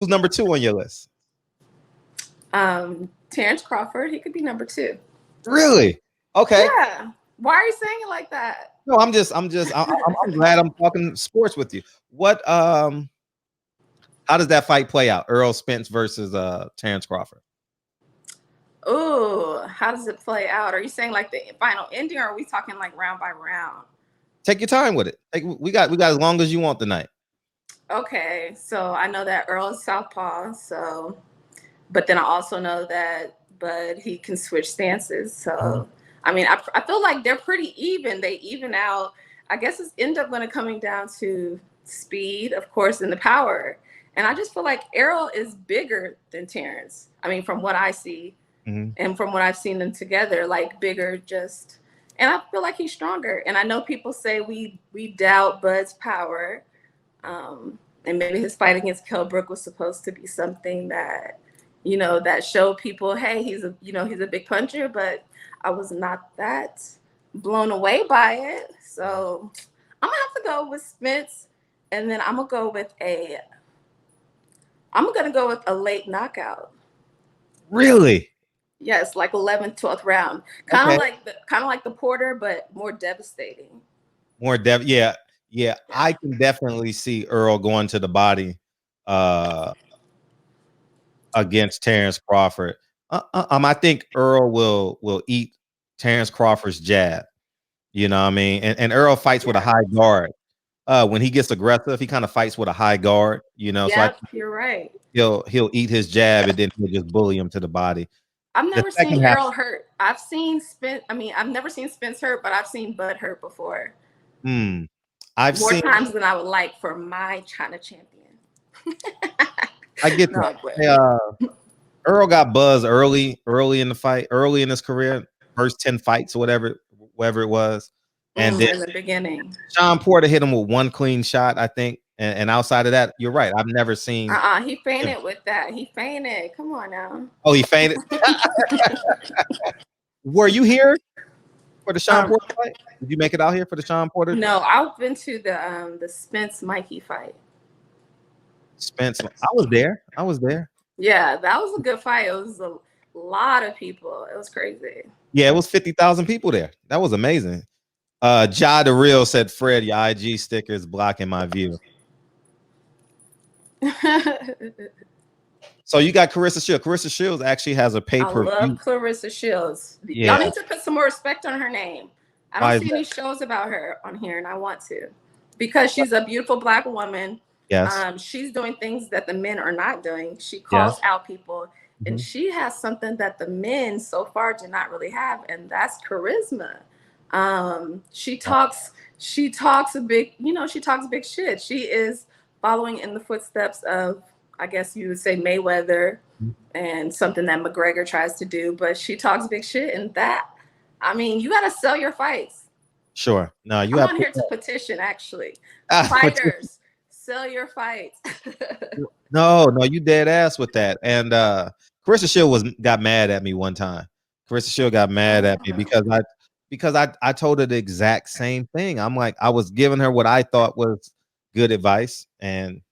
Who's number 2 on your list? Terrence Crawford. He could be number 2. Really? Okay. Yeah. Why are you saying it like that? No, I'm glad I'm talking sports with you. What how does that fight play out? Earl Spence versus Terrence Crawford. Oh, how does it play out? Are you saying like the final ending, or are we talking like round by round? Take your time with it. We got as long as you want tonight. Okay, so I know that Earl is southpaw, so but then I also know that Bud he can switch stances. So I mean, I feel like they're pretty even. They even out. I guess it's end up going to coming down to speed, of course, and the power. And I just feel like Errol is bigger than Terrence. I mean, from what I see, and from what I've seen them together, like bigger, just. And I feel like he's stronger. And I know people say we doubt Bud's power, and maybe his fight against Kell Brook was supposed to be something that that showed people, hey, he's a big puncher, but I was not that blown away by it. So I'm gonna have to go with Spence, and then I'm gonna go with a late knockout. Really? Yes, like 11th, 12th round. Kind of like the Porter, but more devastating. Yeah. I can definitely see Earl going to the body against Terrence Crawford. I think Earl will eat Terrence Crawford's jab. You know what I mean? And Earl fights with a high guard. When he gets aggressive, he kind of fights with a high guard. So you're right. He'll eat his jab and then he'll just bully him to the body. I've never seen Errol hurt. I've seen Spence. I mean, I've never seen Spence hurt, but I've seen Bud hurt before. I've more seen times than I would like for my China champion. I get that. Earl got buzz early in the fight, early in his career, first 10 fights or whatever it was. And then in the beginning, Sean Porter hit him with one clean shot, I think. And outside of that, you're right. I've never seen. He fainted with that. He fainted. Come on now. Oh, he fainted. Were you here for the Sean Porter fight? Did you make it out here for the Sean Porter? No, I've been to the Spence Mikey fight. Spence, I was there. Yeah, that was a good fight. It was a lot of people. It was crazy. Yeah, it was 50,000 people there. That was amazing. Ja the Real said, Fred, your IG sticker is blocking my view. So you got Claressa Shields. Claressa Shields actually has a pay-per-view. I love Claressa Shields. Yeah. Y'all need to put some more respect on her name. I don't see any shows about her on here, and I want to, because she's a beautiful Black woman. Yes. She's doing things that the men are not doing. She calls out people, and she has something that the men so far do not really have, and that's charisma. She talks a big, she talks big shit. She is following in the footsteps of, I guess you would say, Mayweather, and something that McGregor tries to do, but she talks big shit, and that, I mean, you got to sell your fights. Sure. No, I'm on here to petition, actually. Fighters, sell your fights. No, you dead ass with that. And Claressa Shields got mad at me one time. Claressa Shields got mad at me because I told her the exact same thing. I'm like, I was giving her what I thought was good advice. And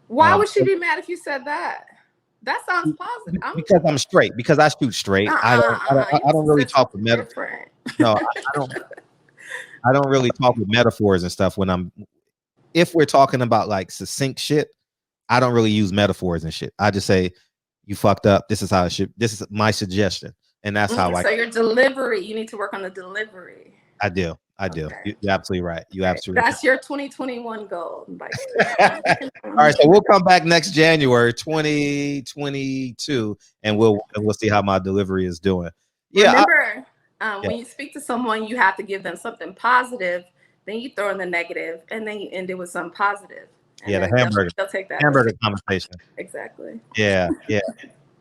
why would she be mad if you said that? That sounds positive. Because I'm straight. Because I shoot straight. I don't really talk with metaphors. No, I don't really talk with metaphors and stuff if we're talking about like succinct shit. I don't really use metaphors and shit. I just say, you fucked up. This is how it should. This is my suggestion, and that's how So your delivery, you need to work on the delivery. I do. Okay. You're absolutely right. That's your 2021 goal. All right, so we'll come back next January 2022, and we'll see how my delivery is doing. Yeah. Remember, when you speak to someone, you have to give them something positive. Then you throw in the negative, and then you end it with something positive. Yeah, the hamburger. They'll take that hamburger conversation. Exactly. Yeah.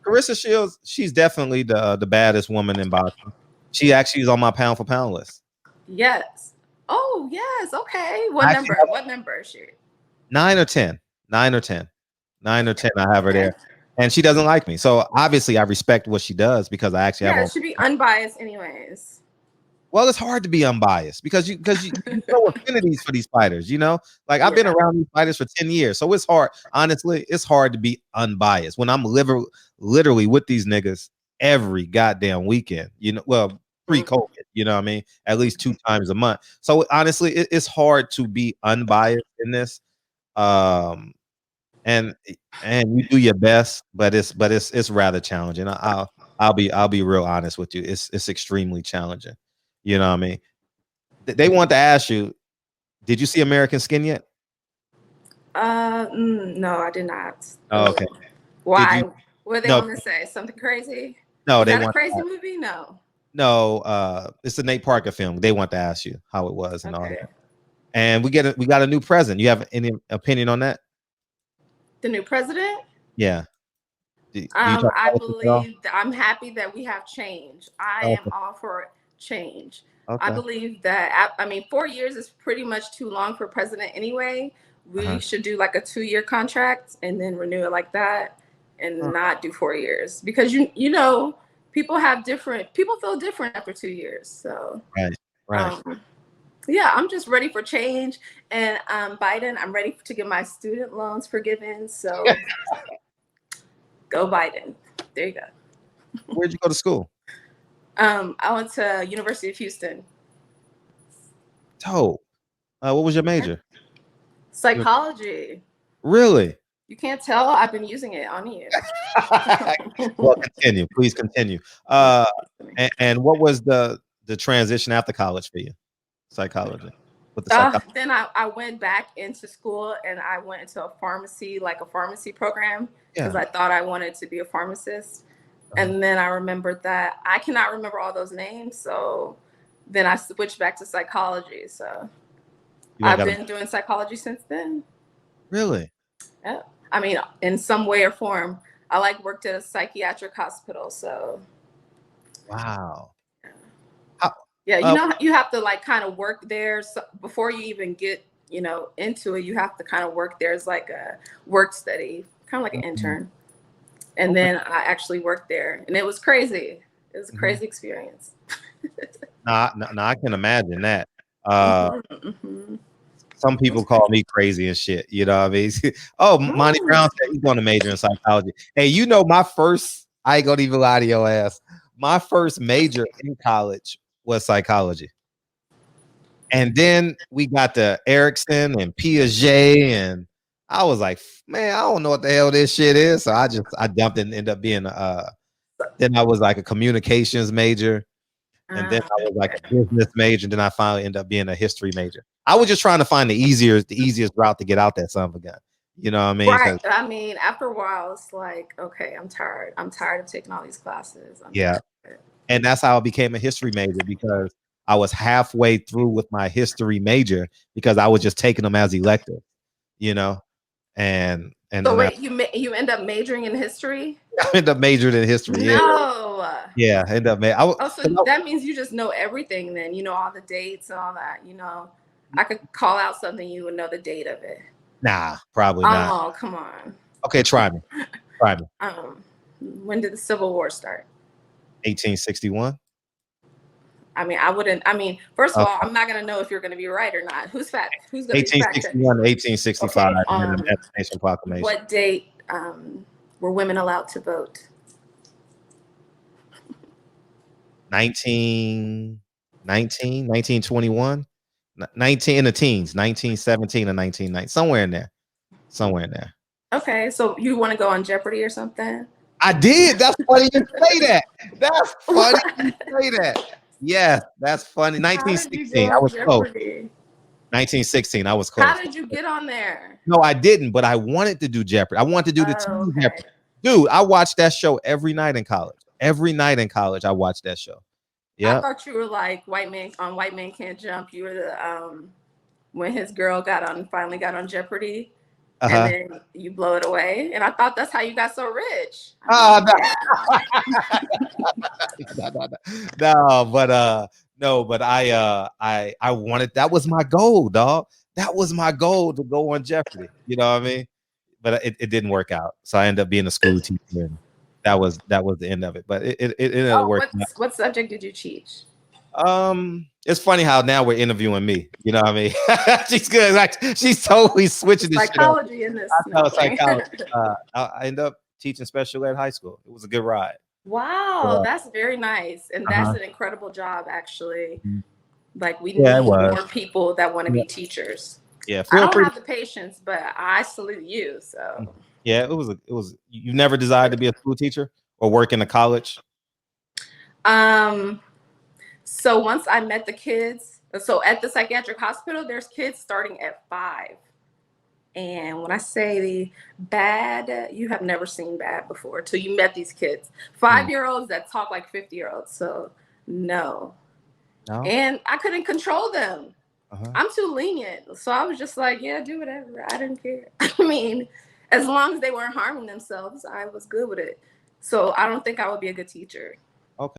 Claressa Shields, she's definitely the baddest woman in boxing. She actually is on my pound for pound list. Yes. Oh, yes. Okay. What number is she? 9 or 10. 9 or 10. 9 or 10. I have her there. And she doesn't like me. So obviously I respect what she does because I actually have. Yeah, it should be unbiased anyways. Well, it's hard to be unbiased because you show affinities for these fighters, you know? Like I've been around these fighters for 10 years. So it's hard. Honestly, it's hard to be unbiased when I'm literally with these niggas every goddamn weekend, you know, well, pre-COVID, you know what I mean? At least 2 times a month. So honestly, it's hard to be unbiased in this. Um and you do your best, but it's rather challenging. I'll be real honest with you. It's extremely challenging. You know what I mean? They want to ask you, did you see American Skin yet? No, I did not. Oh, okay. Why? What are they No, want to say? Something crazy? no, Is they that a want crazy movie? No. no, it's a Nate Parker film. They want to ask you how it was and all Okay. that. And we got a new president. You have any opinion on that? The new president? Yeah. Do you talk I politics at all? believe I'm happy that we have change. I am Okay. all for change. I Okay. believe that, I mean, 4 years is pretty much too long for president anyway. We should do like a 2-year contract and then renew it like that and not do 4 years because you know, people feel different after 2 years. So, Right. yeah, I'm just ready for change. And Biden, I'm ready to get my student loans forgiven. So go Biden. There you go. Where'd you go to school? I went to University of Houston. Dope. What was your major? Psychology. Really? You can't tell I've been using it on you. Well, continue. Please continue. And what was the transition after college for you? Psychology. With the psychology. Then I went back into school and I went into a pharmacy program because I thought I wanted to be a pharmacist. And then I remembered that I cannot remember all those names. So then I switched back to psychology. So I've been doing psychology since then. Really? Yeah. I mean, in some way or form. I worked at a psychiatric hospital. So. Wow. Yeah, you have to kind of work there before you even get, into it. You have to kind of work there as like a work study, kind of like an intern. And then I actually worked there, and it was crazy. It was a crazy experience. I can imagine that. Some people call me crazy and shit. You know what I mean? Oh, Monty Brown said he's going to major in psychology. Hey, I ain't gonna even lie to your ass. My first major in college was psychology. And then we got the Erickson and Piaget, and I was like, man, I don't know what the hell this shit is. So I jumped and ended up being then I was like a communications major, and then I was like a business major, and then I finally ended up being a history major. I was just trying to find the easiest route to get out that son of a gun. You know what I mean? Right. I mean, after a while, it's like, okay, I'm tired. I'm tired of taking all these classes. And that's how I became a history major, because I was halfway through with my history major because I was just taking them as elective, you know. And so wait, you end up majoring in history? I end up majoring in history. No. Yeah, I end up. So that means you just know everything. Then you know all the dates and all that. I could call out something, you would know the date of it. Nah, probably not. Oh, come on. Okay, try me. When did the Civil War start? 1861. I mean, first of all, I'm not gonna know if you're gonna be right or not. Who's gonna 1861 to 1865. Okay, Emancipation Proclamation. What date were women allowed to vote? 1921, 19 in the teens, 1917 and 1990, somewhere in there. Okay, so you want to go on Jeopardy or something? I did. That's funny you say that. That's funny you say that. Yeah, that's funny. 1916. I was close. 1916. I was close. How did you get on there? No, I didn't, but I wanted to do Jeopardy. I wanted to do the team Jeopardy. Dude, I watched that show every night in college. Every night in college, I watched that show. Yeah. I thought you were like White Man Can't Jump. You were the when his girl finally got on Jeopardy. And then you blow it away, and I thought that's how you got so rich. No, but I wanted, that was my goal, dog. That was my goal, to go on Jeopardy. You know what I mean? But it didn't work out, so I ended up being a school teacher, and that was the end of it. But it ended up working out. What subject did you teach? It's funny how now we're interviewing me. You know what I mean? She's good. Like she's totally switching this psychology in this. Psychology. I ended up teaching special ed high school. It was a good ride. Wow, that's very nice, and that's an incredible job, actually. Like we need more people that want to be teachers. Yeah, I don't have the patience, but I salute you. So yeah, it was. You never desired to be a school teacher or work in a college? So once I met the kids, so at the psychiatric hospital, there's kids starting at 5. And when I say bad, you have never seen bad before till you met these kids. 5-year-olds that talk like 50-year-olds. So no. And I couldn't control them. I'm too lenient. So I was just like, yeah, do whatever. I didn't care. I mean, as long as they weren't harming themselves, I was good with it. So I don't think I would be a good teacher.